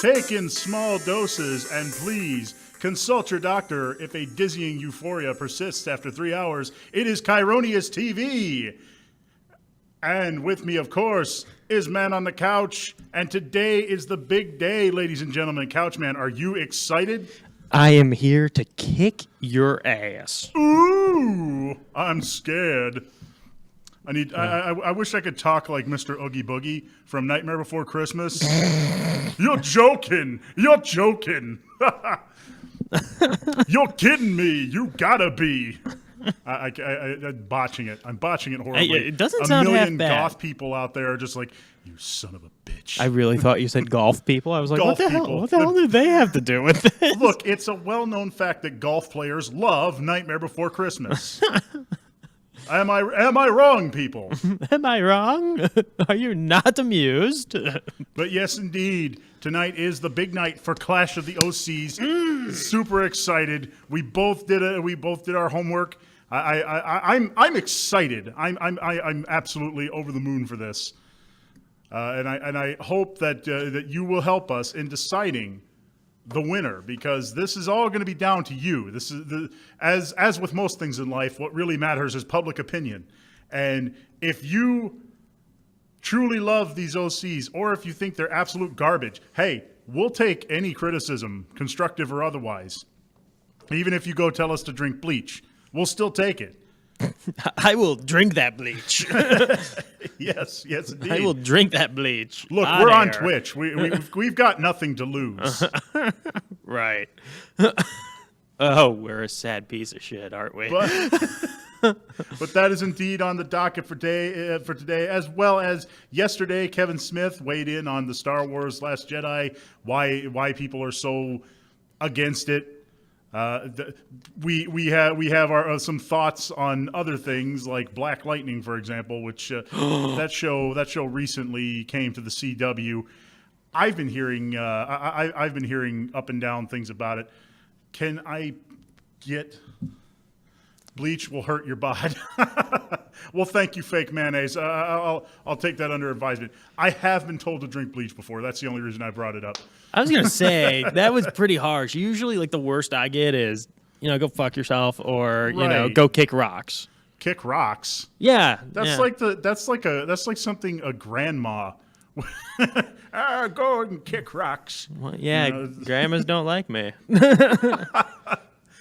Take in small doses and please consult your doctor if a dizzying euphoria persists after 3 hours. It is Chironius TV. And with me, of course, is Man on the Couch. And today is the big day, ladies and gentlemen. Couchman, are you excited? I am here to kick your ass. Ooh, I'm scared. I wish I could talk like Mr. Oogie Boogie from Nightmare Before Christmas. You're joking. You're joking. You're kidding me. You gotta be. I'm botching it. I'm botching it horribly. It doesn't sound half bad. A million goth people out there are just like, you son of a bitch. I really thought you said golf people. I was like, golf what the people. hell? What the hell do they have to do with this? Look, it's a well-known fact that golf players love Nightmare Before Christmas. Am I wrong, people? Am I wrong? Are you not amused? But yes, indeed. Tonight is the big night for Clash of the OCs. Super excited. We both did our homework. I'm excited. I'm absolutely over the moon for this. And I hope that that you will help us in deciding the winner, because this is all going to be down to you. This is as with most things in life, what really matters is public opinion. And if you truly love these OCs, or if you think they're absolute garbage, hey, we'll take any criticism, constructive or otherwise. Even if you go tell us to drink bleach, we'll still take it. I will drink that bleach. Yes, indeed. I will drink that bleach. Look, we're on Twitch. We've got nothing to lose. Right. Oh, we're a sad piece of shit, aren't we? But that is indeed on the docket for today, as well as yesterday. Kevin Smith weighed in on the Star Wars Last Jedi, why people are so against it. We have our some thoughts on other things like Black Lightning, for example, which that show recently came to the CW. I've been hearing I've been hearing up and down things about it. Can I get bleach? Will hurt your bod. Well, thank you, fake mayonnaise. I'll take that under advisement. I have been told to drink bleach before. That's the only reason I brought it up. I was going to say, that was pretty harsh. Usually, like, the worst I get is, go fuck yourself or, go kick rocks. Kick rocks? Yeah. That's like something a grandma. Go and kick rocks. Well, yeah, grandmas don't like me.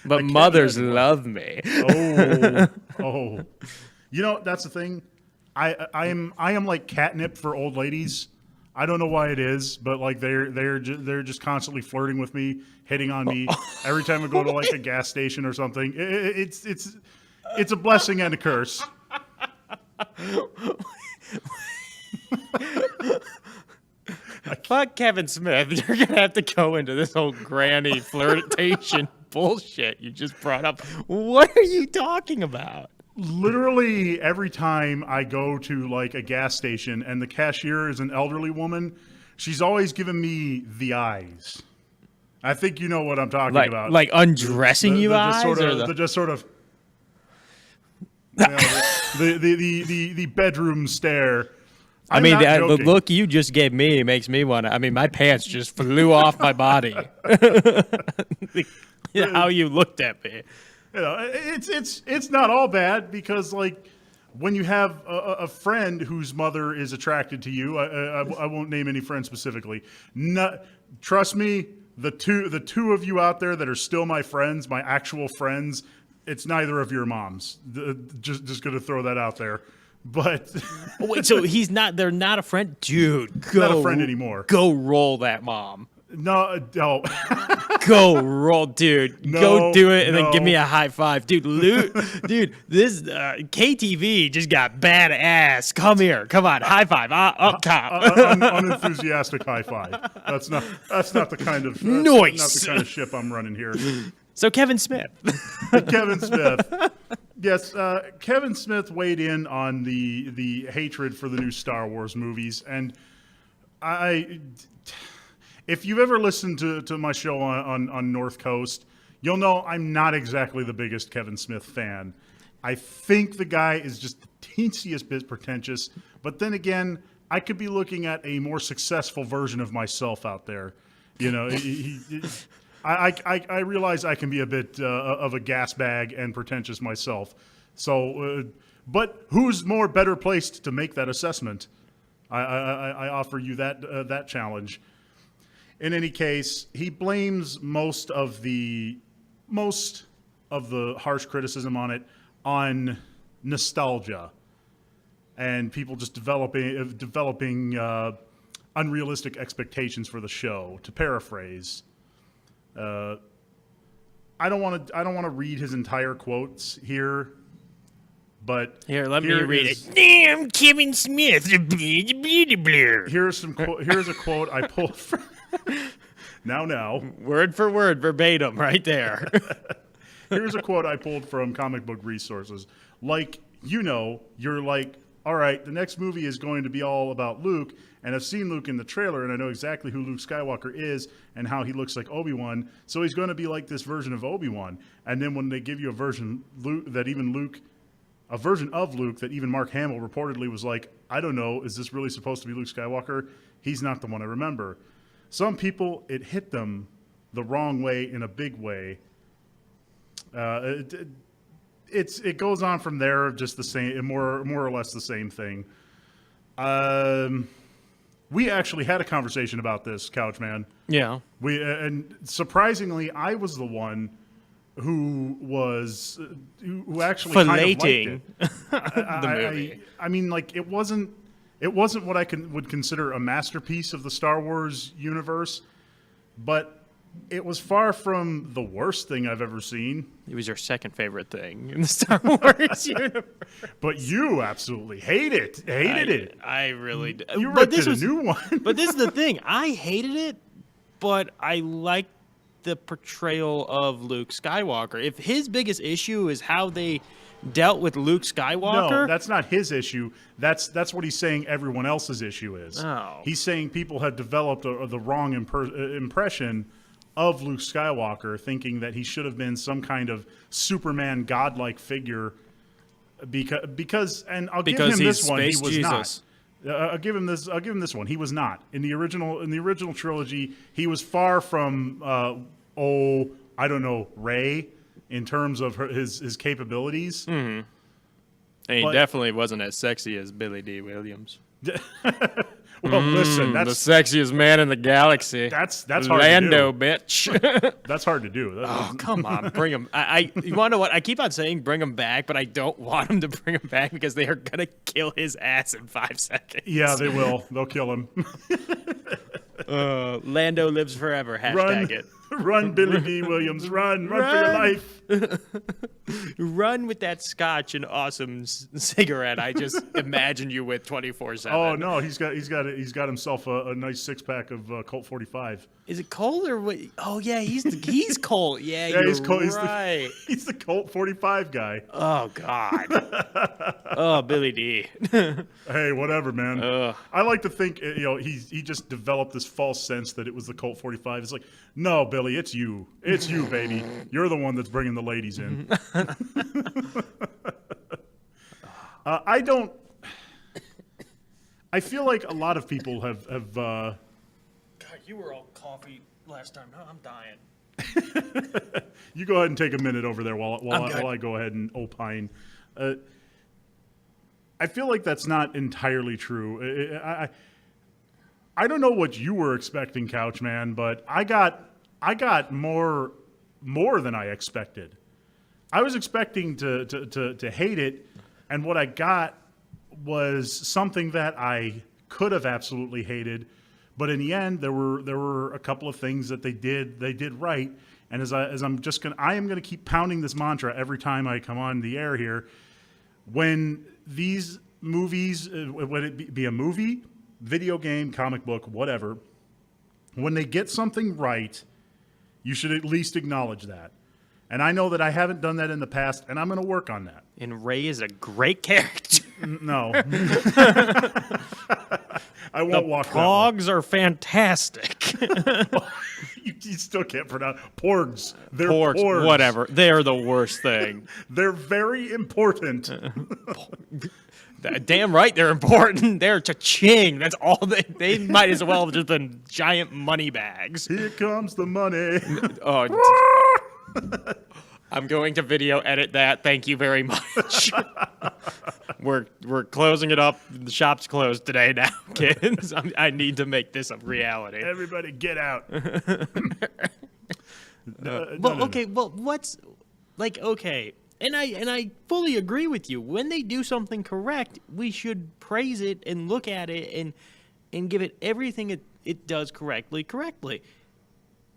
But mothers love me. Oh. That's the thing. I am like catnip for old ladies. I don't know why it is, but like they're just constantly flirting with me, hitting on me every time I go to like a gas station or something. It's a blessing and a curse. Fuck Kevin Smith. You're gonna have to go into this whole granny flirtation bullshit you just brought up. What are you talking about? Literally every time I go to like a gas station and the cashier is an elderly woman, she's always giving me the eyes. I think you know what I'm talking about. Like undressing you eyes? The bedroom stare. The look you just gave me makes me want to. My pants just flew off my body. How you looked at me. It's not all bad, because like when you have a friend whose mother is attracted to you, I won't name any friends specifically. Trust me, the two of you out there that are still my friends, my actual friends, it's neither of your moms. Just going to throw that out there. But wait, so they're not a friend? Dude, not a friend anymore. Go roll that mom. No. Go roll, dude. Go do it and then give me a high five. Dude, dude, this KTV just got badass. Come here. Come on. High five. Up top. Unenthusiastic high five. That's not the kind of noise. Not the kind of ship I'm running here. So Kevin Smith. Kevin Smith. Yes, Kevin Smith weighed in on the hatred for the new Star Wars movies, and if you've ever listened to my show on North Coast, you'll know I'm not exactly the biggest Kevin Smith fan. I think the guy is just the teensiest bit pretentious, but then again, I could be looking at a more successful version of myself out there. You know, I realize I can be a bit of a gas bag and pretentious myself. So, but who's more better placed to make that assessment? I offer you that challenge. In any case, he blames most of the harsh criticism on it on nostalgia and people just developing unrealistic expectations for the show. To paraphrase, I don't want to read his entire quotes here, but Here, let me read it. Damn, Kevin Smith. Here's a quote I pulled from. Now. Word for word, verbatim, right there. Here's a quote I pulled from Comic Book Resources. Like, you're like, all right, the next movie is going to be all about Luke, and I've seen Luke in the trailer, and I know exactly who Luke Skywalker is and how he looks like Obi-Wan, so he's going to be like this version of Obi-Wan. And then when they give you a version of Luke that even Mark Hamill reportedly was like, I don't know, is this really supposed to be Luke Skywalker? He's not the one I remember. Some people, it hit them the wrong way in a big way. It goes on from there, just the same, more or less the same thing. We actually had a conversation about this, Couchman. Yeah. And surprisingly, I was the one who actually Filleting kind of liked it. the movie. I mean, like it wasn't what I would consider a masterpiece of the Star Wars universe, but it was far from the worst thing I've ever seen. It was your second favorite thing in the Star Wars universe. But you absolutely hated it. I really did. You But ripped this it was a new one. But this is the thing. I hated it, but I liked the portrayal of Luke Skywalker. If his biggest issue is how they dealt with Luke Skywalker. No, that's not his issue. That's what he's saying everyone else's issue is. Oh. He's saying people have developed the wrong impression of Luke Skywalker, thinking that he should have been some kind of Superman godlike figure because I'll give him this one, he was Jesus. not. I'll give him this one. He was not. In the original trilogy, he was far from I don't know, Rey in terms of his capabilities. Mm-hmm. And he definitely wasn't as sexy as Billy D. Williams. Well, listen, that's the sexiest man in the galaxy. That's hard Lando, to do. bitch. That's hard to do. Oh, come on, bring him. You want to know what? I keep on saying bring him back, but I don't want him to bring him back because they are gonna kill his ass in 5 seconds. Yeah, they will. They'll kill him. Lando lives forever. Hashtag it. Run, Billy D. Williams. Run for your life. Run with that scotch and awesome cigarette. I just imagine you with 24/7. Oh no, he's got himself a nice 6-pack of Colt 45. Is it Cole or what? Oh yeah, he's Cole. Yeah, you're he's Colt. right. He's the Colt 45 guy. Oh God. Oh, Billy D. Hey, whatever, man. Ugh. I like to think he just developed this false sense that it was the Colt 45. It's like, no, Billy, it's you, baby. You're the one that's bringing the ladies in. I feel like a lot of people have. God, you were all coffee last time. No, I'm dying. You go ahead and take a minute over there while Okay. I go ahead and opine. I feel like that's not entirely true. I don't know what you were expecting, Couchman, but I got more than I expected. I was expecting to hate it, and what I got was something that I could have absolutely hated. But in the end, there were a couple of things that they did right. And I am gonna keep pounding this mantra every time I come on the air here. When these movies, whether it be a movie, video game, comic book, whatever, when they get something right, you should at least acknowledge that. And I know that I haven't done that in the past, and I'm going to work on that. And Ray is a great character. No. I won't walk that Pogs are fantastic. You still can't pronounce porgs. They're Porgs, porgs. whatever. They're the worst thing. They're very important. Damn right they're important. They're cha-ching. That's all they might as well have just been giant money bags. Here comes the money. Oh, I'm going to video edit that. Thank you very much. We're closing it up. The shop's closed today now, kids. I need to make this a reality. Everybody get out. Okay. Well, what's like? Okay, and I fully agree with you. When they do something correct, we should praise it and look at it and give it everything it does correctly.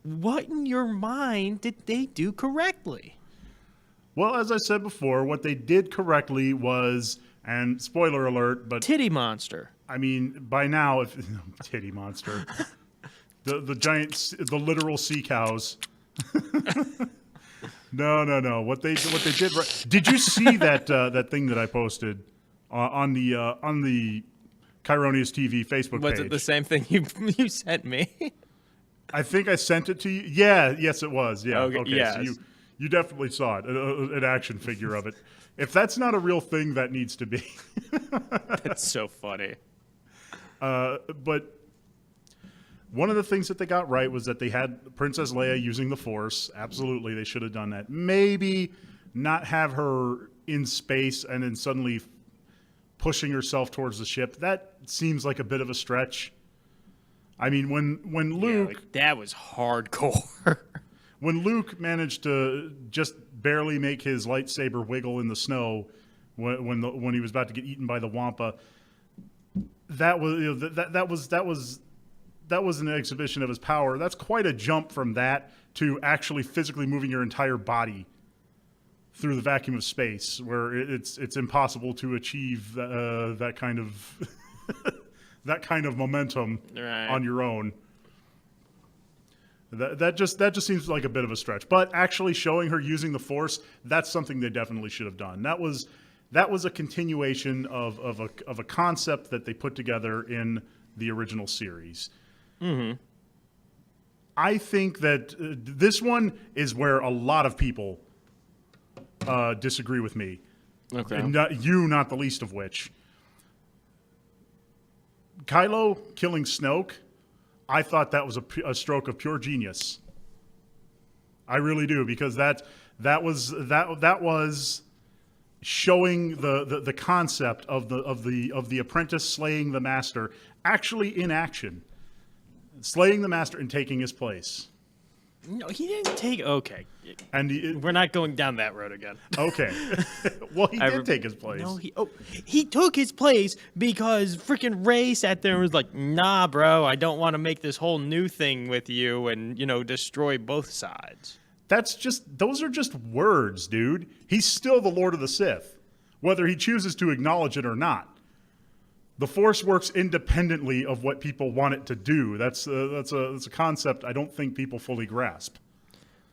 What in your mind did they do correctly? Well, as I said before, what they did correctly was, and spoiler alert, but Titty monster. I mean, by now, if titty monster, the giant, the literal sea cows. No. What they did right. Did you see that thing that I posted on the Chironius TV Facebook page? Was it the same thing you sent me? I think I sent it to you. Yeah, yes, it was. Yeah. Okay, yes. So you definitely saw it, an action figure of it. If that's not a real thing, that needs to be. That's so funny. But one of the things that they got right was that they had Princess Leia using the Force. Absolutely, they should have done that. Maybe not have her in space and then suddenly pushing herself towards the ship. That seems like a bit of a stretch. I mean, when Luke... that was hardcore. When Luke managed to just barely make his lightsaber wiggle in the snow when he was about to get eaten by the Wampa, that was an exhibition of his power. That's quite a jump from that to actually physically moving your entire body through the vacuum of space, where it's impossible to achieve that kind of that kind of momentum on your own. That just seems like a bit of a stretch. But actually showing her using the Force, that's something they definitely should have done. That was a continuation of a concept that they put together in the original series. Mm-hmm. I think that this one is where a lot of people disagree with me. Okay. And not the least of which. Kylo killing Snoke, I thought that was a stroke of pure genius. I really do, because that was showing the concept of the apprentice slaying the master actually in action, slaying the master and taking his place. No, he didn't take. Okay, and we're not going down that road again. Okay, well, he did take his place. No, he took his place because freaking Rey sat there and was like, "Nah, bro, I don't want to make this whole new thing with you and destroy both sides." Those are just words, dude. He's still the Lord of the Sith, whether he chooses to acknowledge it or not. The Force works independently of what people want it to do. That's a concept I don't think people fully grasp.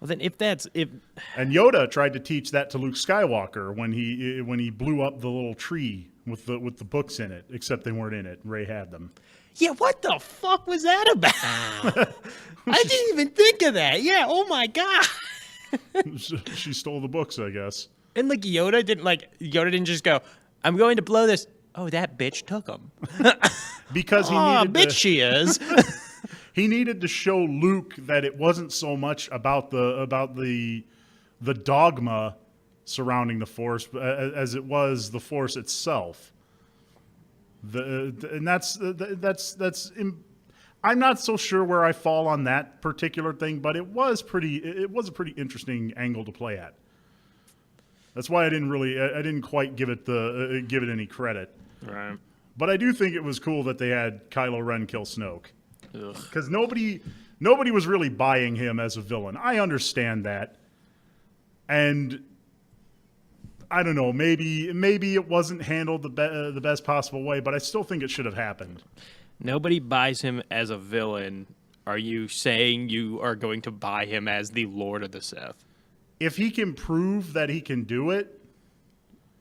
Well, then if and Yoda tried to teach that to Luke Skywalker when he blew up the little tree with the books in it, except they weren't in it. Rey had them. Yeah, what the fuck was that about? I didn't even think of that. Yeah, oh my god. She stole the books, I guess. And Yoda didn't just go, "I'm going to blow this." Oh, that bitch took him. Because he needed bitch she is. He needed to show Luke that it wasn't so much about the dogma surrounding the Force as it was the Force itself. And that's I'm not so sure where I fall on that particular thing, but it was a pretty interesting angle to play at. That's why I didn't quite give it any credit. Right. But I do think it was cool that they had Kylo Ren kill Snoke. Because nobody was really buying him as a villain. I understand that. And I don't know, maybe it wasn't handled the best possible way, but I still think it should have happened. Nobody buys him as a villain. Are you saying you are going to buy him as the Lord of the Sith? If he can prove that he can do it,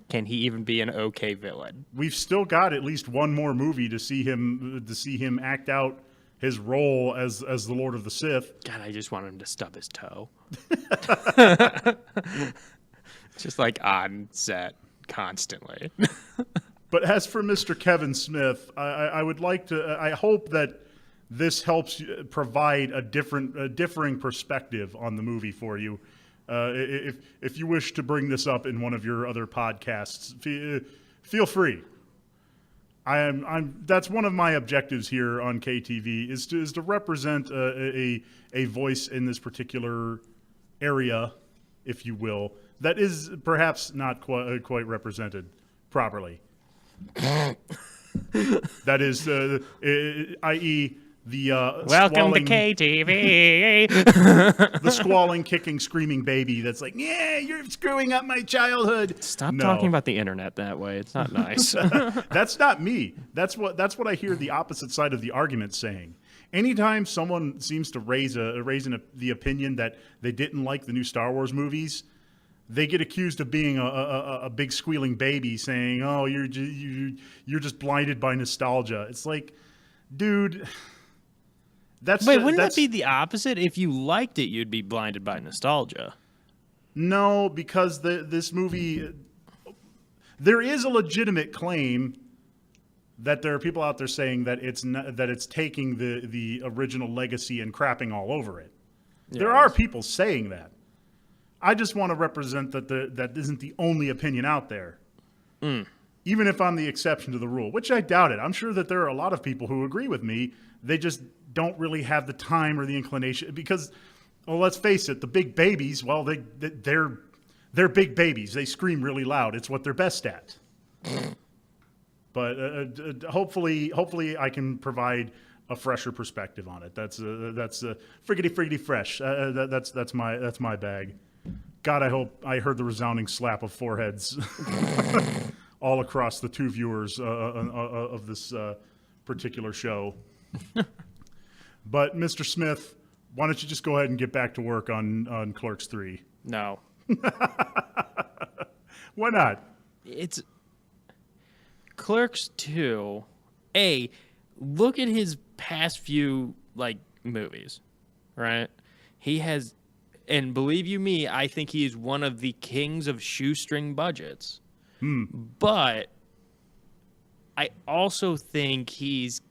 can he even be an okay villain? We've still got at least one more movie to see him act out his role as the Lord of the Sith. God, I just want him to stub his toe. Just on set constantly. But as for Mr. Kevin Smith, I would like to. I hope that this helps provide a differing perspective on the movie for you. If you wish to bring this up in one of your other podcasts, feel free. That's one of my objectives here on KTV is to represent a voice in this particular area, if you will, that is perhaps not quite represented properly. That is, i.e., the Welcome to squalling, KTV. the squalling, kicking, screaming baby that's like, yeah, you're screwing up my childhood. Stop talking about the internet that way. It's not nice. That's not me. That's what I hear the opposite side of the argument saying. Anytime someone seems to raise the opinion that they didn't like the new Star Wars movies, they get accused of being a big squealing baby, saying, "Oh, you're just blinded by nostalgia." It's like, dude, Wouldn't that be the opposite? If you liked it, you'd be blinded by nostalgia. No, because this movie, there is a legitimate claim that there are people out there saying that it's taking the original legacy and crapping all over it. Yes. There are people saying that. I just want to represent that isn't the only opinion out there. Even if I'm the exception to the rule, which I doubt it. I'm sure that there are a lot of people who agree with me. They just don't really have the time or the inclination because, well, let's face it, the big babies, well, they're big babies. They scream really loud. It's what they're best at. But hopefully I can provide a fresher perspective on it. That's friggity fresh. That's my bag. God, I hope I heard the resounding slap of foreheads all across the two viewers of this particular show. But Mr. Smith, why don't you just go ahead and get back to work on Clerks 3? No. Why not? It's Clerks 2. Look at his past few movies, right? He has, and believe you me, I think he is one of the kings of shoestring budgets. But I also think he's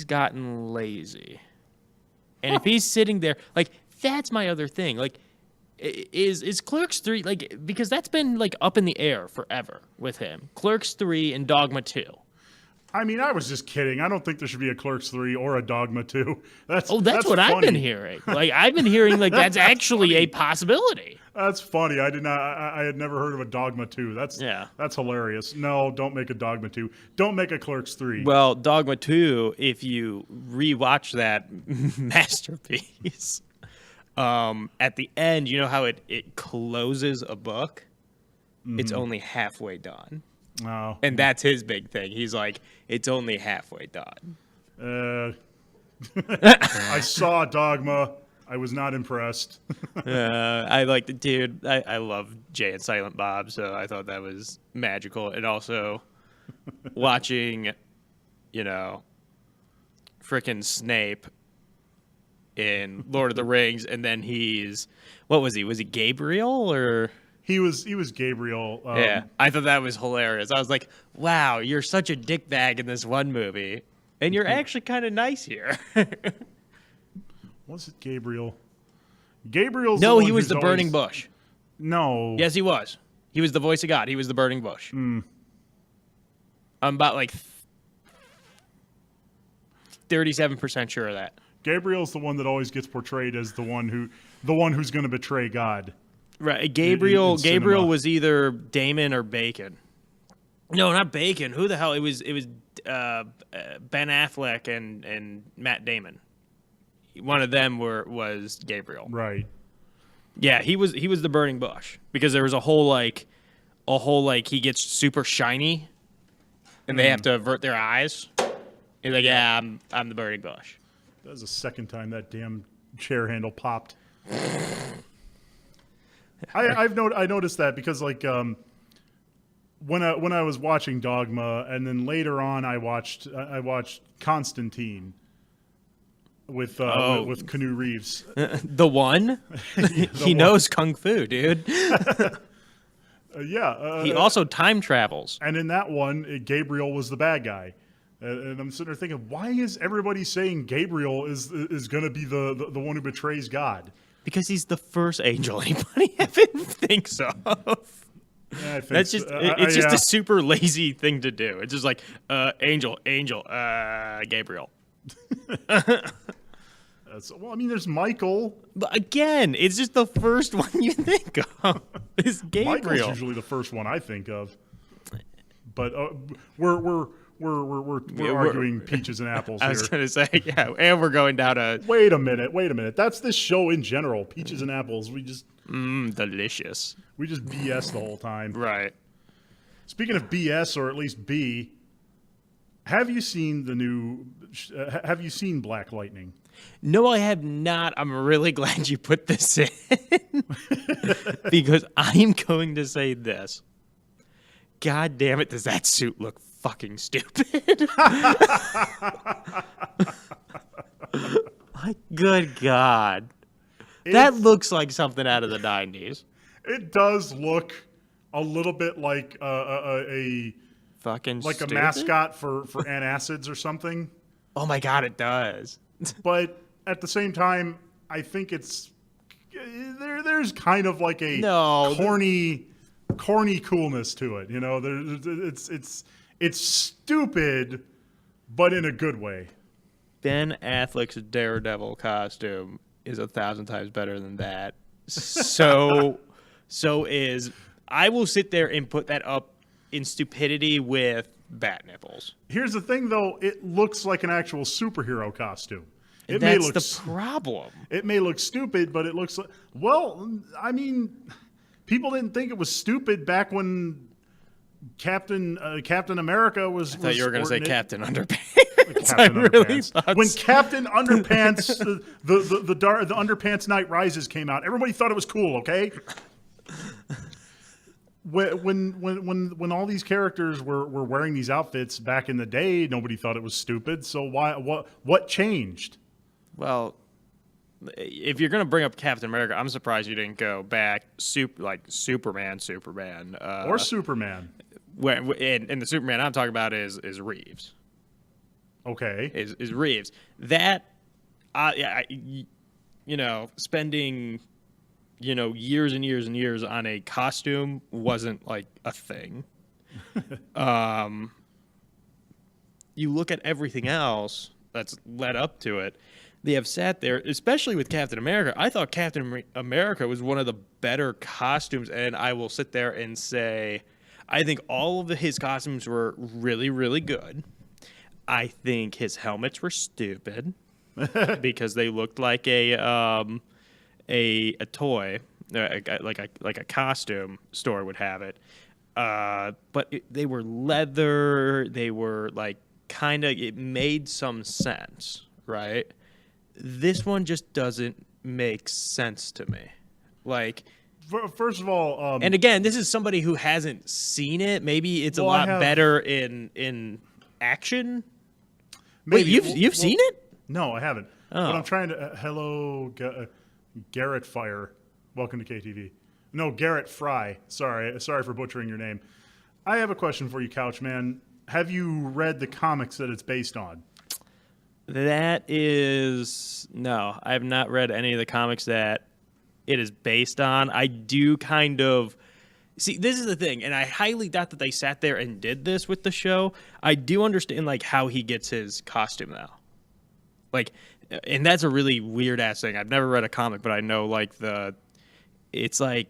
gotten lazy. And if he's sitting there, that's my other thing. Is Clerks 3, because that's been, up in the air forever with him. Clerks 3 and Dogma 2. I mean, I was just kidding. I don't think there should be a Clerks 3 or a Dogma 2. That's what funny. I've been hearing. I've been hearing, that's actually a possibility. That's funny. I had never heard of a Dogma 2. That's hilarious. No, don't make a Dogma 2. Don't make a Clerks 3. Well, Dogma 2, if you rewatch that masterpiece, at the end, you know how it closes a book? Mm-hmm. It's only halfway done. Oh. And that's his big thing. He's like, it's only halfway done. I saw Dogma. I was not impressed. I like the dude. I love Jay and Silent Bob, so I thought that was magical. And also watching, frickin' Snape in Lord of the Rings, and then what was he? Was he Gabriel or? He was Gabriel. Yeah, I thought that was hilarious. I was like, wow, you're such a dickbag in this one movie, and you're actually kind of nice here. Was it Gabriel? Gabriel's no, he was the burning bush. No. Yes, he was. He was the voice of God. He was the burning bush. I'm about 37% sure of that. Gabriel's the one that always gets portrayed as the one who's going to betray God. Right. Gabriel was either Damon or Bacon. No, not Bacon. Who the hell? It was Ben Affleck and Matt Damon. One of them was Gabriel. Right. Yeah, he was the burning bush because there was a whole he gets super shiny and they have to avert their eyes. He's like, yeah, I'm the burning bush. That was the second time that damn chair handle popped. I noticed that because when I was watching Dogma and then later on I watched Constantine with Keanu Reeves. The one? He knows kung fu, dude. He also time travels. And in that one, Gabriel was the bad guy. And I'm sitting there thinking, why is everybody saying Gabriel is going to be the one who betrays God? Because he's the first angel anybody ever thinks of. Yeah, I think That's just it's just a super lazy thing to do. It's just like angel, Gabriel. Well, I mean, there's Michael. But again, it's just the first one you think of. Is Gabriel. Michael's usually the first one I think of. But we're arguing peaches and apples here. I was going to say, yeah, and we're going down a... Wait a minute. That's this show in general, peaches and apples. We just... delicious. We just BS the whole time. Right. Speaking of BS, or at least B, have you seen have you seen Black Lightning? No, I have not. I'm really glad you put this in. Because I'm going to say this. God damn it, does that suit look fucking stupid? My good God. That looks like something out of the 90s. It does look a little bit like a mascot for antacids or something. Oh my God, it does. But at the same time, I think there's kind of like a corny coolness to it. You know, it's stupid, but in a good way. Ben Affleck's Daredevil costume is 1,000 times better than that. So is I will sit there and put that up in stupidity with bat nipples. Here's the thing, though. It looks like an actual superhero costume. That's the problem. It may look stupid, but it looks like... Well, I mean, people didn't think it was stupid back when Captain America was... I thought you were going to say Captain Underpants. When Captain Underpants, the Underpants Night Rises came out, everybody thought it was cool, okay? When all these characters were wearing these outfits back in the day, nobody thought it was stupid. So what changed? Well, if you're going to bring up Captain America, I'm surprised you didn't go back Superman. Or Superman. And the Superman I'm talking about is Reeves. Okay. Is Reeves. That, spending, years and years and years on a costume wasn't like a thing. You look at everything else that's led up to it. They have sat there, especially with Captain America. I thought Captain America was one of the better costumes, and I will sit there and say, I think all of his costumes were really, really good. I think his helmets were stupid because they looked like a toy, like a costume store would have it. But they were leather. They were like it made some sense, right? This one just doesn't make sense to me. Like, first of all, and again, this is somebody who hasn't seen it. Maybe it's a lot better in action. Maybe. Wait, you've seen it? No, I haven't. Oh. But I'm trying to. Hello, Garrett Fire. Welcome to KTV. No, Garrett Fry. Sorry for butchering your name. I have a question for you, Couchman. Have you read the comics that it's based on? No, I have not read any of the comics that it is based on. I do kind of see. This is the thing, and I highly doubt that they sat there and did this with the show. I do understand like how he gets his costume now, like, and that's a really weird ass thing. I've never read a comic, but I know like it's a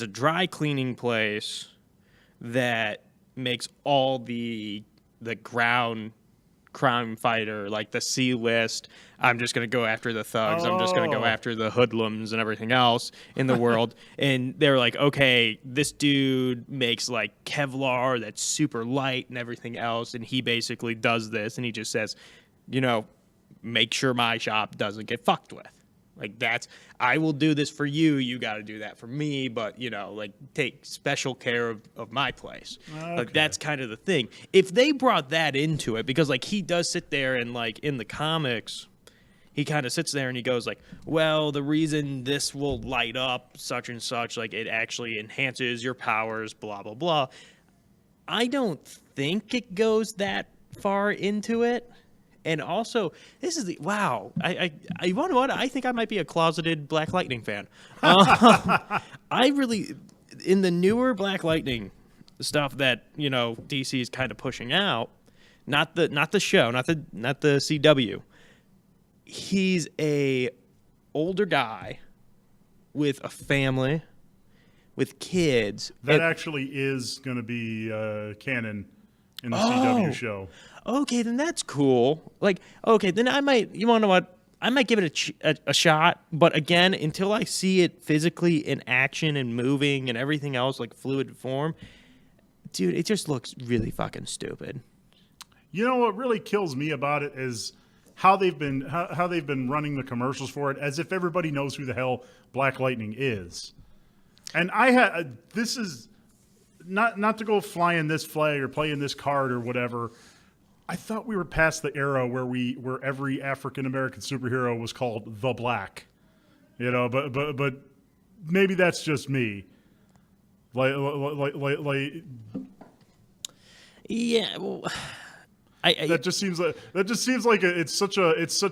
dry cleaning place that makes all the ground crime fighter, like the C-list. I'm just going to go after the thugs. I'm just going to go after the hoodlums and everything else in the world. And they're like, okay, this dude makes like Kevlar that's super light and everything else. And he basically does this. And he just says, make sure my shop doesn't get fucked with. Like I will do this for you. You got to do that for me. But, take special care of my place. Okay. Like, that's kind of the thing. If they brought that into it, because, like, he does sit there and, like, in the comics, he kind of sits there and he goes like, well, the reason this will light up such and such, like it actually enhances your powers, blah, blah, blah. I don't think it goes that far into it. And also, this is wow. You want to know what? I think I might be a closeted Black Lightning fan. I really, in the newer Black Lightning stuff that DC is kind of pushing out, not the show, not the CW. He's a older guy with a family, with kids. That actually is going to be canon in the CW show. Okay, then that's cool. Like, okay, then I might. You want to know what? I might give it a shot. But again, until I see it physically in action and moving and everything else, like fluid form, dude, it just looks really fucking stupid. You know what really kills me about it is how they've been running the commercials for it as if everybody knows who the hell Black Lightning is. And this is not to go flying this flag or playing this card or whatever. I thought we were past the era where every African American superhero was called the Black, But maybe that's just me. Like. Yeah. Well, that just seems like it's such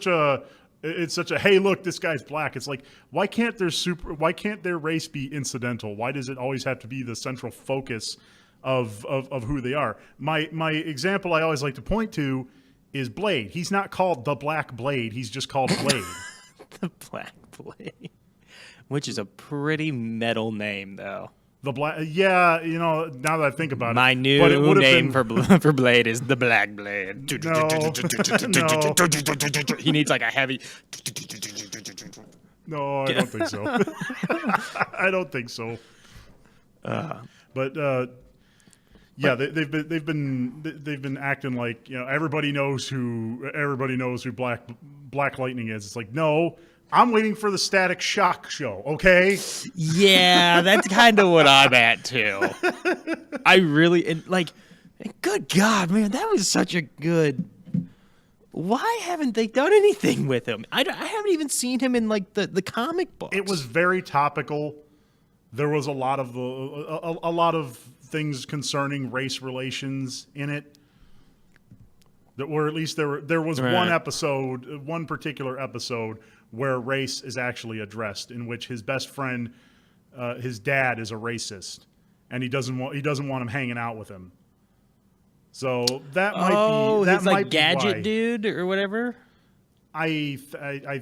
a hey, look, this guy's black. It's like, why can't their race be incidental? Why does it always have to be the central focus of who they are? My example I always like to point to is Blade. He's not called the Black Blade. He's just called Blade. The Black Blade, which is a pretty metal name, though. The Black, yeah, now that I think about my it. new name for Blade is the Black Blade. No. He needs like a heavy. No, I don't think so. I don't think so. But yeah, they've been acting like everybody knows who Black Lightning is. It's like, no. I'm waiting for the Static Shock show, okay? Yeah, that's kind of what I'm at, too. I really, good God, man, that was such a good... Why haven't they done anything with him? I haven't even seen him in, the comic books. It was very topical. There was a lot of things concerning race relations in it. Or at least there was right. one particular episode where race is actually addressed, in which his best friend, his dad, is a racist, and he doesn't want him hanging out with him. So that might be gadget why. Dude or whatever. I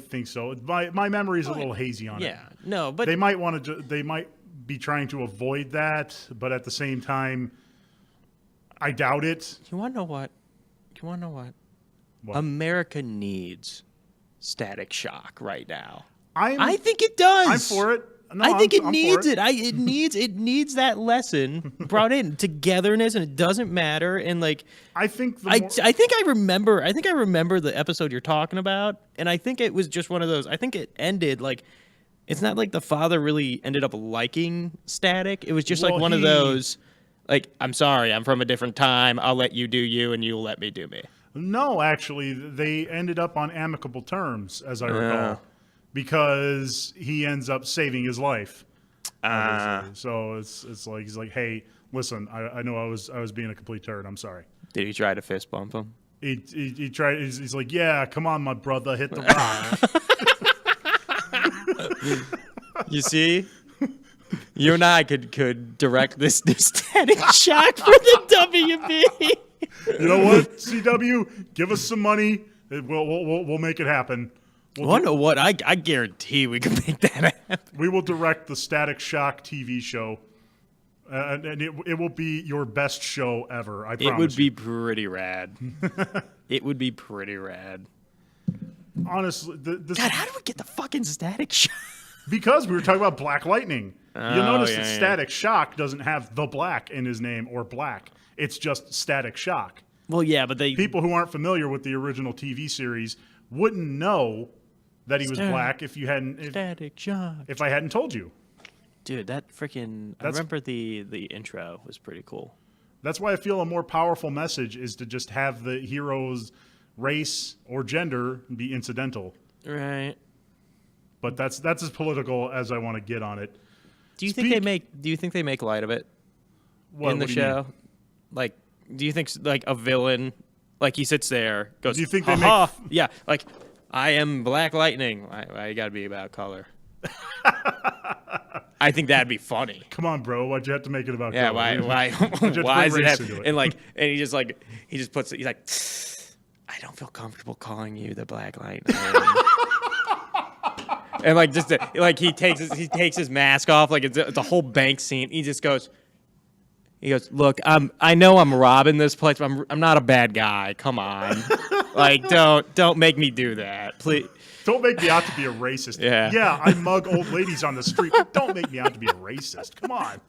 think so. My memory is a little hazy on it. Yeah, no, but they might be trying to avoid that, but at the same time, I doubt it. You want to know what? What? America needs Static Shock right now. I think it does. I'm for it. No, I think it I'm needs for it. It needs that lesson brought in, togetherness, and it doesn't matter. And I think I think I remember the episode you're talking about, and I think it was just one of those. I think it ended it's not like the father really ended up liking Static. It was just one of those. I'm sorry, I'm from a different time. I'll let you do you, and you'll let me do me. No, actually, they ended up on amicable terms, as I recall, because he ends up saving his life. So it's like he's like, hey, listen, I know I was being a complete turd. I'm sorry. Did he try to fist bump him? He tried. He's like, yeah, come on, my brother, hit the rock. You see. You and I could direct this Static Shock for the WB. You know what, CW? Give us some money. We'll make it happen. I guarantee we can make that happen. We will direct the Static Shock TV show, and it will be your best show ever. I promise. It would be pretty rad. It would be pretty rad. Honestly, God, how do we get the fucking Static Shock? Because we were talking about Black Lightning. You'll notice that yeah. Static Shock doesn't have the Black in his name or Black. It's just Static Shock. Well, yeah, but people who aren't familiar with the original TV series wouldn't know that he was black if Static Shock. If I hadn't told you. Dude, that freaking I remember the intro was pretty cool. That's why I feel a more powerful message is to just have the hero's race or gender be incidental. Right. But that's as political as I want to get on it. Do you think they make light of it in the What do you show? mean? Like, do you think like a villain, like he sits there, goes, Do you think they "Ha-ha." Yeah, like I am Black Lightning. Why you got to be about color? I think that'd be funny. Come on, bro. Why'd you have to make it about Yeah, color? why you have to why bring is it race into it? and he just puts it, he's like, I don't feel comfortable calling you the Black Lightning. And like he takes his mask off, like it's a whole bank scene. He goes, look, I know I'm robbing this place, but I'm not a bad guy. Come on, like don't make me do that, please. Don't make me out to be a racist. Yeah. Yeah, I mug old ladies on the street, but don't make me out to be a racist. Come on.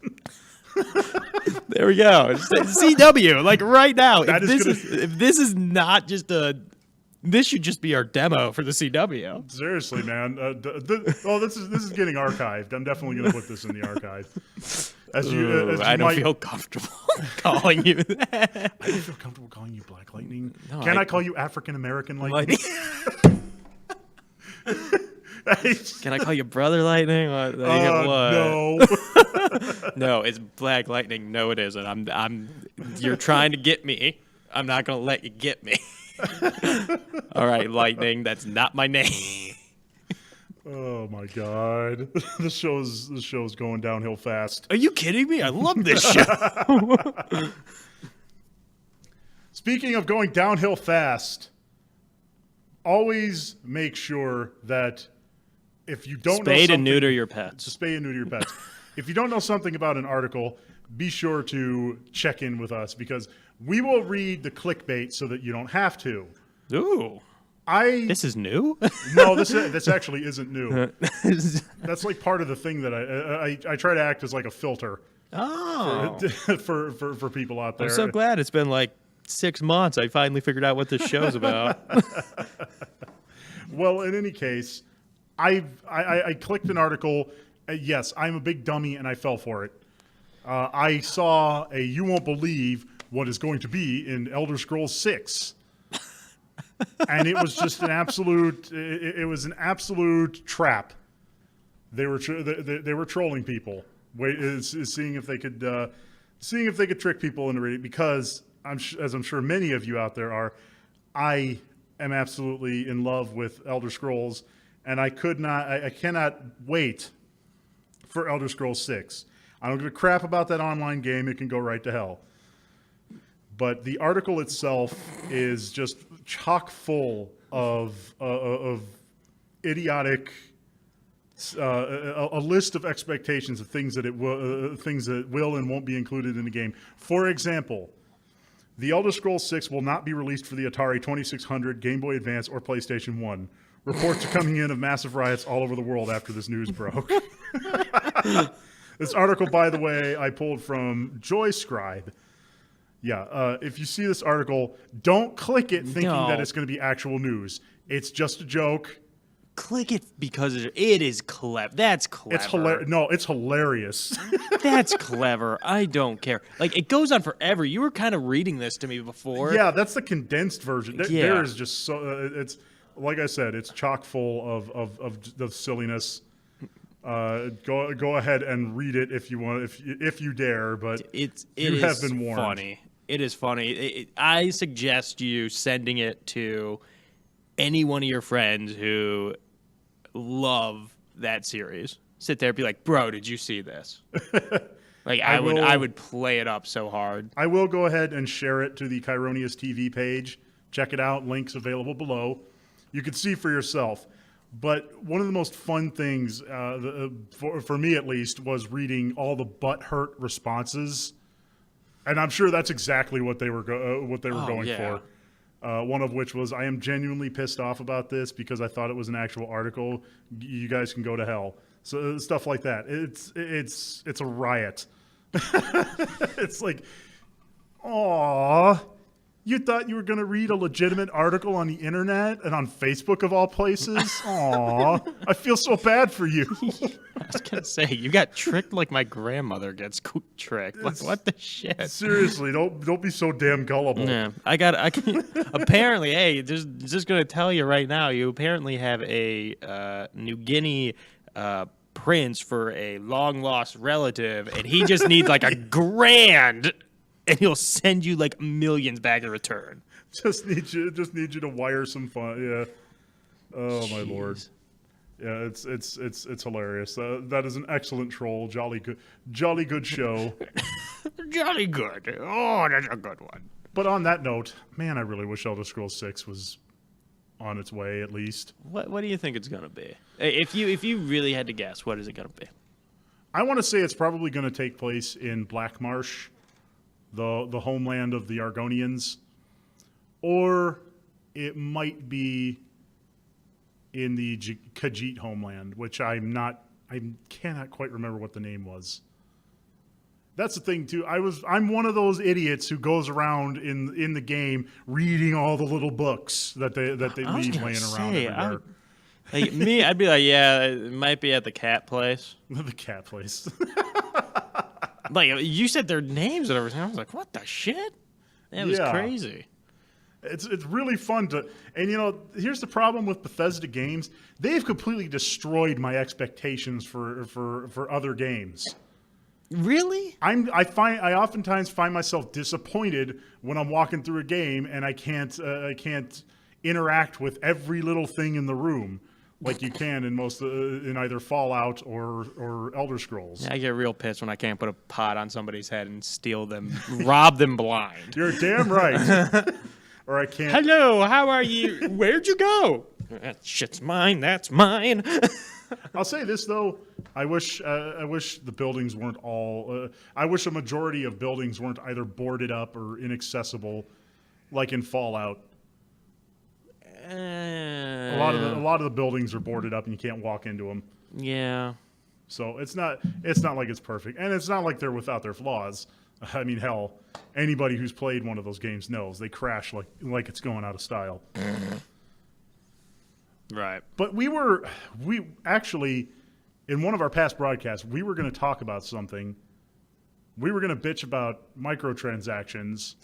There we go. It's CW, like right now. That If this is not just this should just be our demo for the CW. Seriously, man. This is getting archived. I'm definitely going to put this in the archive. As you I don't feel comfortable calling you that. I don't feel comfortable calling you Black Lightning. No, Can I call you African American Lightning? Can I call you Brother Lightning? What? No. No, it's Black Lightning. No, it isn't. You're trying to get me. I'm not gonna let you get me. All right, Lightning. That's not my name. Oh my God. This show's going downhill fast. Are you kidding me? I love this show. Speaking of going downhill fast, always make sure that if you don't know Spay something, and neuter your pets. spay and neuter your pets. If you don't know something about an article, be sure to check in with us because we will read the clickbait so that you don't have to. Ooh. This is new? No, this actually isn't new. That's like part of the thing that I try to act as like a filter Oh. for people out there. I'm so glad it's been like 6 months. I finally figured out what this show's about. Well, in any case, I clicked an article. Yes, I'm a big dummy and I fell for it. I saw you won't believe what is going to be in Elder Scrolls 6. And it was just an absolute. It was an absolute trap. They were trolling people, seeing if they could trick people into reading. Because as I'm sure many of you out there are, I am absolutely in love with Elder Scrolls, and I cannot wait for Elder Scrolls 6. I don't give a crap about that online game; it can go right to hell. But the article itself is just chock full of idiotic, a list of expectations of things that will and won't be included in the game. For example, The Elder Scrolls 6 will not be released for the Atari 2600, Game Boy Advance, or PlayStation 1. Reports are coming in of massive riots all over the world after this news broke. This article, by the way, I pulled from JoyScribe. Yeah, if you see this article, don't click it thinking that it's going to be actual news. It's just a joke. Click it because it is clever. That's clever. It's hilarious. No, it's hilarious. That's clever. I don't care. Like, it goes on forever. You were kind of reading this to me before. Yeah, that's the condensed version. Yeah. There is just so it's like I said, it's chock full of silliness. Go ahead and read it if you want, if you dare. But it you is have been warned. Funny. It is funny. I suggest you sending it to any one of your friends who love that series. Sit there and be like, bro, did you see this? Like, I would play it up so hard. I will go ahead and share it to the Chironius TV page. Check it out. Links available below. You can see for yourself. But one of the most fun things, for me at least, was reading all the butthurt responses. And I'm sure that's exactly what they were going for. One of which was, I am genuinely pissed off about this because I thought it was an actual article. You guys can go to hell. So stuff like that. It's a riot. It's like, aw. You thought you were going to read a legitimate article on the internet and on Facebook of all places? Aw, I feel so bad for you. I was gonna say you got tricked like my grandmother gets tricked. Like what the shit? Seriously, don't be so damn gullible. Yeah, I can, apparently. Hey, just gonna tell you right now. You apparently have a New Guinea prince for a long lost relative, and he just needs like $1,000. And he'll send you like millions back in return. Just need you to wire some fun. Yeah. Oh Jeez. my lord. Yeah, it's hilarious. That is an excellent troll. Jolly good show. Jolly good. Oh, that's a good one. But on that note, man, I really wish Elder Scrolls 6 was on its way at least. What do you think it's gonna be? If you really had to guess, what is it gonna be? I want to say it's probably going to take place in Black Marsh, the homeland of the Argonians, or it might be in the Khajiit homeland, which I cannot quite remember what the name was. That's the thing too. I'm one of those idiots who goes around in the game reading all the little books that they leave laying around everywhere. Like me, I'd be like, yeah, it might be at the cat place. The cat place. Like you said their names and everything. I was like, what the shit? That was crazy. It's really fun to, and you know, here's the problem with Bethesda games. They've completely destroyed my expectations for other games. Really? I oftentimes find myself disappointed when I'm walking through a game and I can't interact with every little thing in the room like you can in in either Fallout or Elder Scrolls. Yeah, I get real pissed when I can't put a pot on somebody's head and steal them, rob them blind. You're damn right. Or I can't. Hello, how are you? Where'd you go? That shit's mine. That's mine. I'll say this though. I wish the buildings weren't all. I wish a majority of buildings weren't either boarded up or inaccessible, like in Fallout. A lot of the buildings are boarded up and you can't walk into them. Yeah. So it's not like it's perfect, and it's not like they're without their flaws. I mean, hell, anybody who's played one of those games knows they crash like it's going out of style. Right. But we actually, in one of our past broadcasts, we were going to talk about something. We were going to bitch about microtransactions,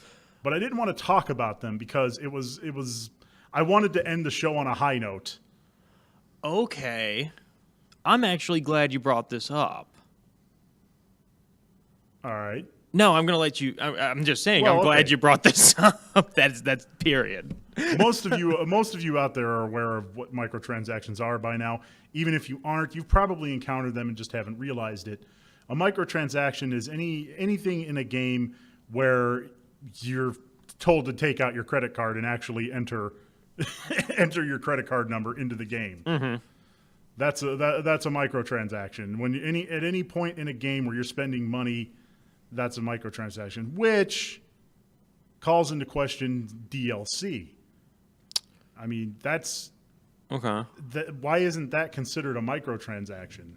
but I didn't want to talk about them because it was. I wanted to end the show on a high note. Okay. I'm actually glad you brought this up. All right. No, I'm going to let you. I'm just saying. Well, I'm glad okay. you brought this up. That's period. Most of you out there are aware of what microtransactions are by now. Even if you aren't, you've probably encountered them and just haven't realized it. A microtransaction is anything in a game where you're told to take out your credit card and actually enter your credit card number into the game. Mm-hmm. That's a microtransaction. When at any point in a game where you're spending money, that's a microtransaction, which calls into question DLC. I mean, that's Okay. Why isn't that considered a microtransaction?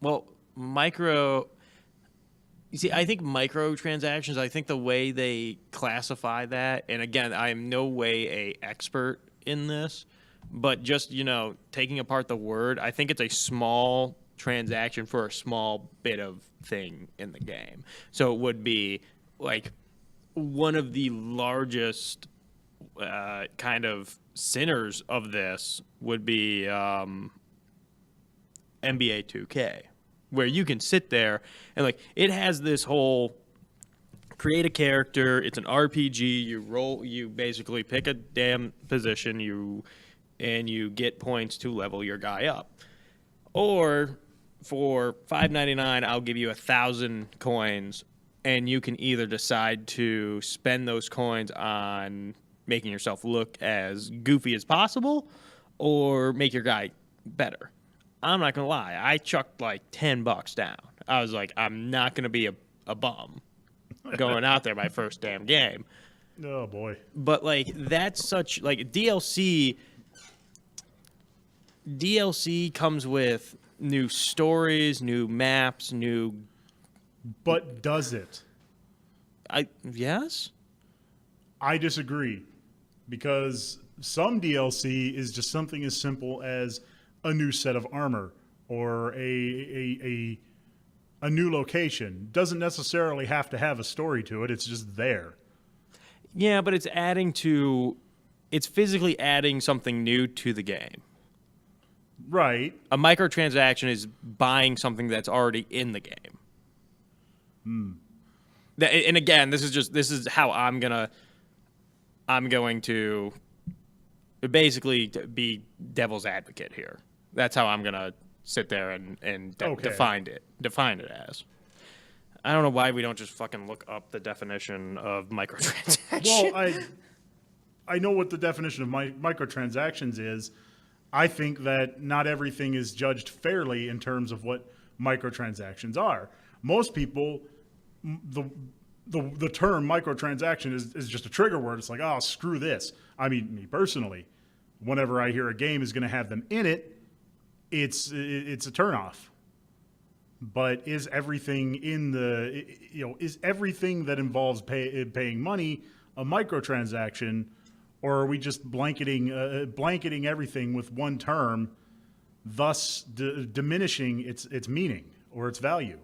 Well, you see, I think microtransactions, I think the way they classify that, and again, I am no way a expert in this, but just, taking apart the word, I think it's a small transaction for a small bit of thing in the game. So it would be like one of the largest kind of sinners of this would be NBA 2K, where you can sit there and it has this whole create a character. It's an RPG. You basically pick a damn position, and you get points to level your guy up. Or for $5.99, I'll give you 1,000 coins, and you can either decide to spend those coins on making yourself look as goofy as possible, or make your guy better. I'm not gonna lie, I chucked $10 down. I was like, I'm not gonna be a bum going out there my first damn game. Oh boy. But that's such DLC comes with new stories, new maps, new. But does it? Yes. I disagree, because some DLC is just something as simple as a new set of armor or a new location. Doesn't necessarily have to have a story to it. It's just there. Yeah, but it's physically adding something new to the game. Right. A microtransaction is buying something that's already in the game. And again, this is how I'm going to basically be devil's advocate here. That's how I'm gonna sit there and define it as. I don't know why we don't just fucking look up the definition of microtransaction. Well, I know what the definition of microtransactions is. I think that not everything is judged fairly in terms of what microtransactions are. Most people, the term microtransaction is just a trigger word. It's like, oh, screw this. I mean, me personally, whenever I hear a game is going to have them in it, it's a turnoff. But is everything is everything that involves paying money a microtransaction, or are we just blanketing everything with one term, thus diminishing its meaning or its value?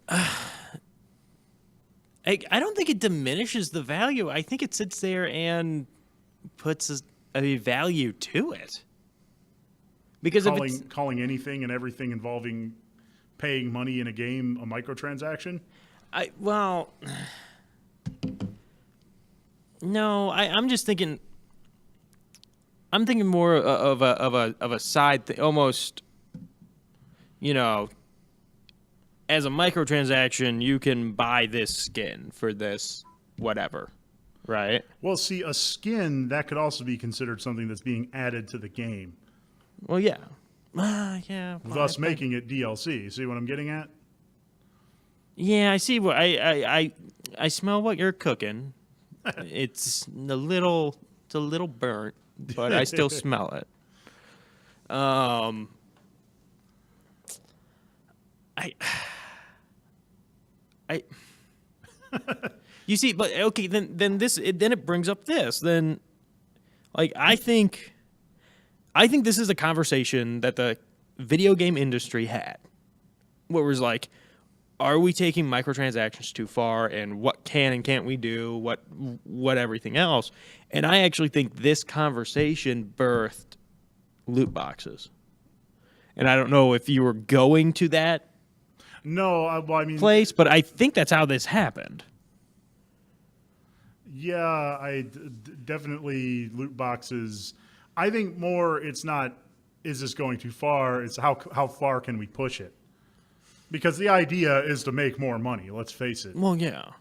I don't think it diminishes the value. I think it sits there and puts a value to it. Because calling anything and everything involving paying money in a game a microtransaction? No, I'm just thinking. I'm thinking more of a side thing, almost. As a microtransaction, you can buy this skin for this whatever, right? Well, see, a skin that could also be considered something that's being added to the game. Well, yeah. Yeah. Thus making it DLC. See what I'm getting at? Yeah, I see what I smell what you're cooking. It's a little burnt, but I still smell it. You see, but okay, then it brings up this. Then, like, I think this is a conversation that the video game industry had, where it was like, are we taking microtransactions too far, and what can and can't we do, what everything else? And I actually think this conversation birthed loot boxes. And I don't know if you were going to that place, but I think that's how this happened. Yeah, definitely loot boxes. I think more it's not, is this going too far? It's how far can we push it? Because the idea is to make more money, let's face it. Well, yeah.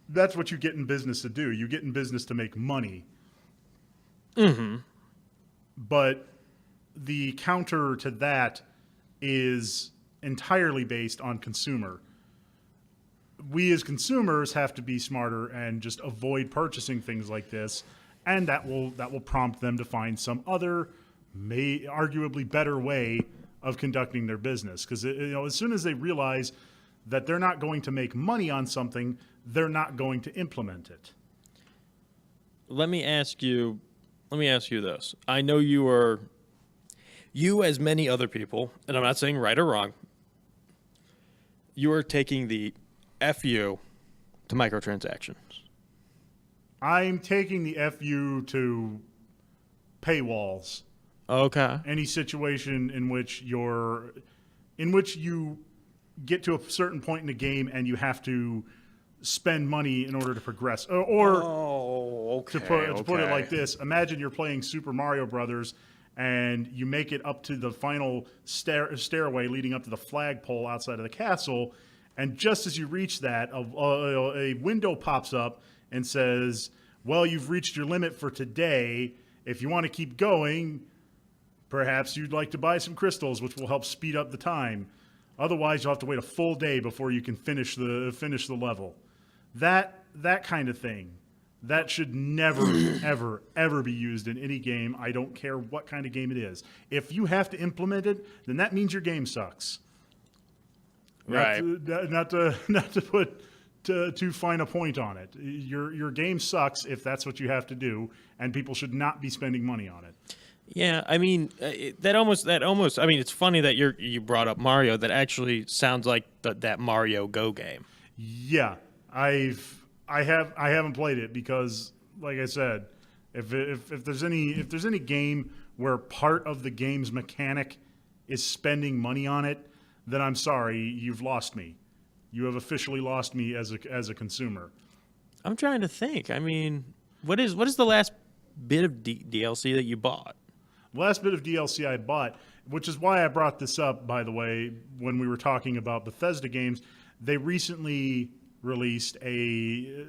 That's what you get in business to do. You get in business to make money. Mm-hmm. But the counter to that is entirely based on consumer. We as consumers have to be smarter and just avoid purchasing things like this, and that will prompt them to find some other, arguably better way of conducting their business. Because as soon as they realize that they're not going to make money on something, they're not going to implement it. Let me ask you this. I know you as many other people, and I'm not saying right or wrong, you are taking the FU to microtransactions. I'm taking the FU to paywalls. Okay. Any situation in which you get to a certain point in the game and you have to spend money in order to progress. To put it like this, imagine you're playing Super Mario Brothers and you make it up to the final stairway leading up to the flagpole outside of the castle, and just as you reach that, a window pops up and says, well, you've reached your limit for today. If you want to keep going, perhaps you'd like to buy some crystals, which will help speed up the time. Otherwise, you'll have to wait a full day before you can finish the level. That kind of thing. That should never, ever, ever be used in any game. I don't care what kind of game it is. If you have to implement it, then that means your game sucks. Right. Not to put too fine a point on it. Your game sucks if that's what you have to do, and people should not be spending money on it. Yeah, I mean that almost. I mean, it's funny that you brought up Mario. That actually sounds like that Mario Go game. Yeah, I haven't played it because, like I said, if there's any game where part of the game's mechanic is spending money on it, then I'm sorry, you've lost me. You have officially lost me as a consumer. I'm trying to think. I mean, what is the last bit of DLC that you bought? Last bit of DLC I bought, which is why I brought this up, by the way, when we were talking about Bethesda games. They recently released a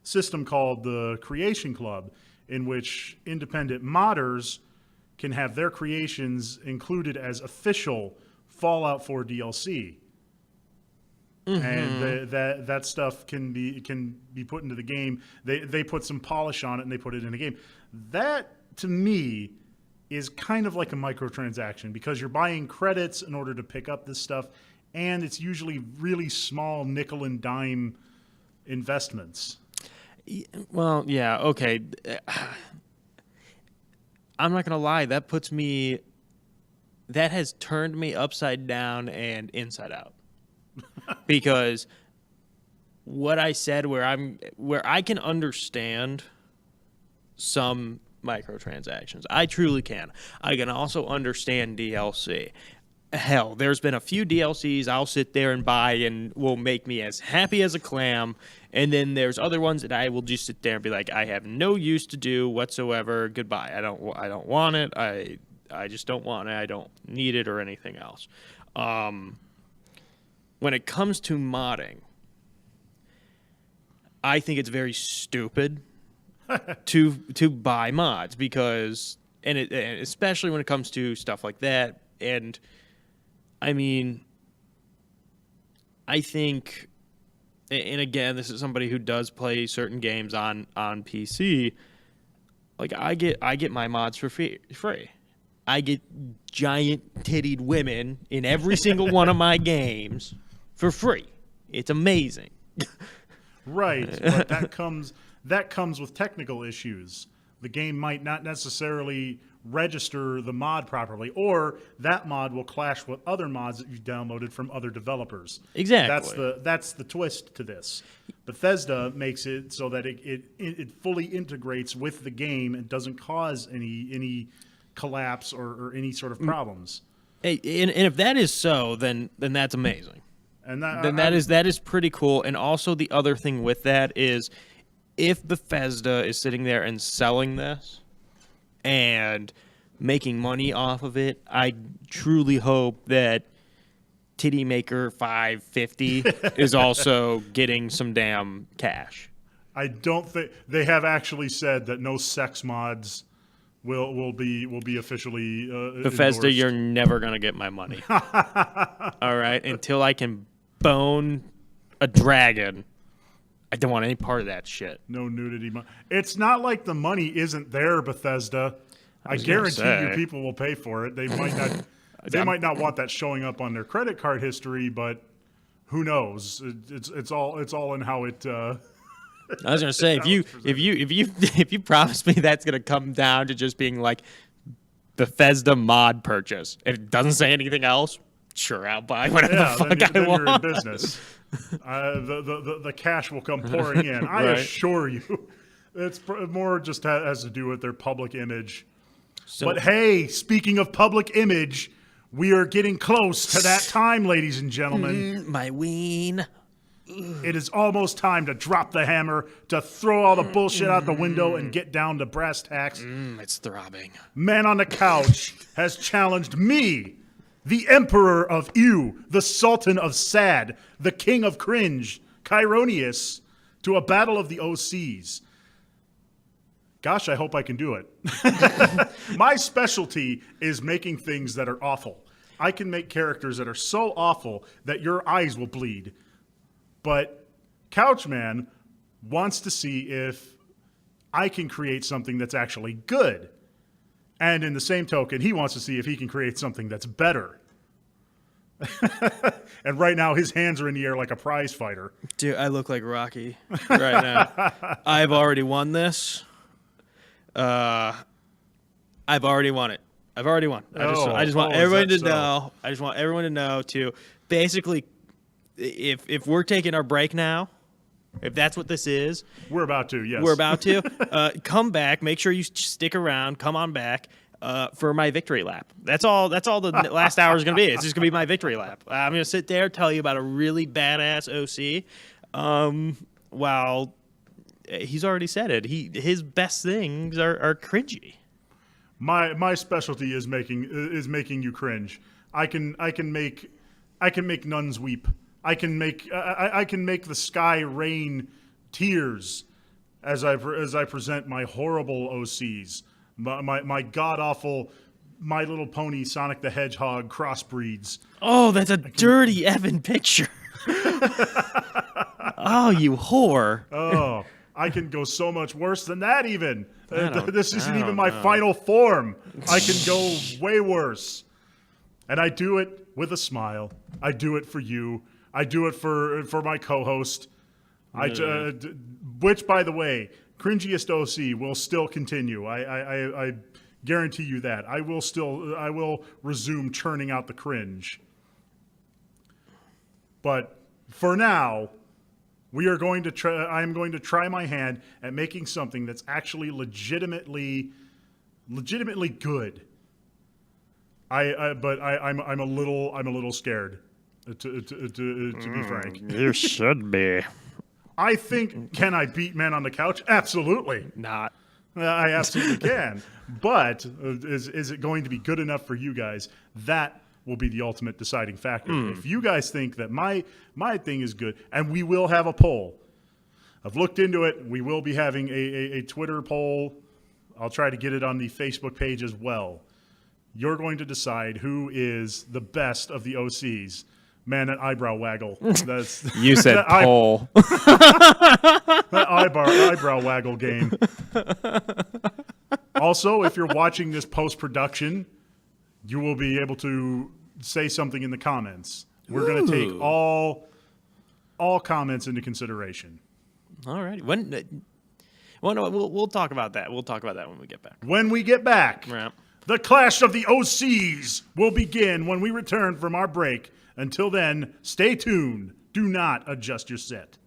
system called the Creation Club, in which independent modders can have their creations included as official Fallout 4 DLC. And that stuff can be put into the game. They put some polish on it and they put it in the game. That, to me, is kind of like a microtransaction because you're buying credits in order to pick up this stuff, and it's usually really small nickel and dime investments. Well, yeah, okay. I'm not gonna lie. That has turned me upside down and inside out. Because what I said, where I can understand some microtransactions, I truly can. I can also understand DLC. Hell, there's been a few DLCs I'll sit there and buy and will make me as happy as a clam, and then there's other ones that I will just sit there and be like, I have no use to do whatsoever. Goodbye. I don't want it. I just don't want it. I don't need it or anything else. When it comes to modding, I think it's very stupid to buy mods because, and especially when it comes to stuff like that. And I mean, I think, and again, this is somebody who does play certain games on PC. Like I get my mods for free. I get giant tittied women in every single one of my games for free. It's amazing. Right, but that comes with technical issues. The game might not necessarily register the mod properly, or that mod will clash with other mods that you've downloaded from other developers. Exactly. That's the twist to this. Bethesda makes it so that it fully integrates with the game and doesn't cause any collapse or any sort of problems. Hey, and if that is so, then that's amazing. And that is pretty cool. And also the other thing with that is, if Bethesda is sitting there and selling this and making money off of it, I truly hope that Titty Maker 550 is also getting some damn cash. I don't think they have actually said that no sex mods will be officially Bethesda, endorsed. you're never gonna get my money. All right, until I can bone a dragon, I don't want any part of that shit. No nudity. It's not like the money isn't there, Bethesda. I guarantee you, people will pay for it. They might not. They might not want that showing up on their credit card history, but who knows? It's all in how it. I was gonna say if you promise me that's gonna come down to just being like Bethesda mod purchase, if it doesn't say anything else, sure, I'll buy whatever the fuck I want. You're in business. The cash will come pouring in. I assure you. It's more just has to do with their public image. So, but hey, speaking of public image, we are getting close to that time, ladies and gentlemen. My ween. It is almost time to drop the hammer, to throw all the bullshit out the window and get down to brass tacks. It's throbbing. Man on the Couch has challenged me, the Emperor of Ew, the Sultan of Sad, the King of Cringe, Chironius, to a battle of the OCs. Gosh, I hope I can do it. My specialty is making things that are awful. I can make characters that are so awful that your eyes will bleed. But Couchman wants to see if I can create something that's actually good. And in the same token, he wants to see if he can create something that's better. And right now, his hands are in the air like a prize fighter. Dude, I look like Rocky right now. I've already won this. I've already won it. I've already won. I just want everyone to know. I just want everyone to know to basically, if we're taking our break now, if that's what this is, We're about to, yes. we're about to come back. Make sure you stick around. Come on back for my victory lap. That's all. That's all the last hour is going to be. It's just going to be my victory lap. I'm going to sit there, tell you about a really badass OC. While he's already said it, his best things are cringy. My specialty is making you cringe. I can make nuns weep. I can make the sky rain tears as I present my horrible OCs, my god awful My Little Pony Sonic the Hedgehog crossbreeds. Oh, that's a dirty effing picture. Oh, you whore. Oh, I can go so much worse than that even. This isn't even don't my know. final form. I can go way worse. And I do it with a smile. I do it for you. I do it for my co-host. Which, by the way, cringiest OC will still continue. I guarantee you that. I will resume churning out the cringe. But for now, I'm going to try my hand at making something that's actually legitimately good. But I'm a little scared to be frank. You should be. I think, can I beat men on the couch? Absolutely. Not. I absolutely can. But is it going to be good enough for you guys? That will be the ultimate deciding factor. If you guys think that my thing is good, and we will have a poll. I've looked into it. We will be having a Twitter poll. I'll try to get it on the Facebook page as well. You're going to decide who is the best of the OCs. Man, that eyebrow waggle. That's You said that poll. that eyebrow waggle game. Also, if you're watching this post-production, you will be able to say something in the comments. We're going to take all comments into consideration. All right. We'll talk about that. We'll talk about that when we get back. When we get back, Yeah. the clash of the OCs will begin when we return from our break. Until then, stay tuned. Do not adjust your set.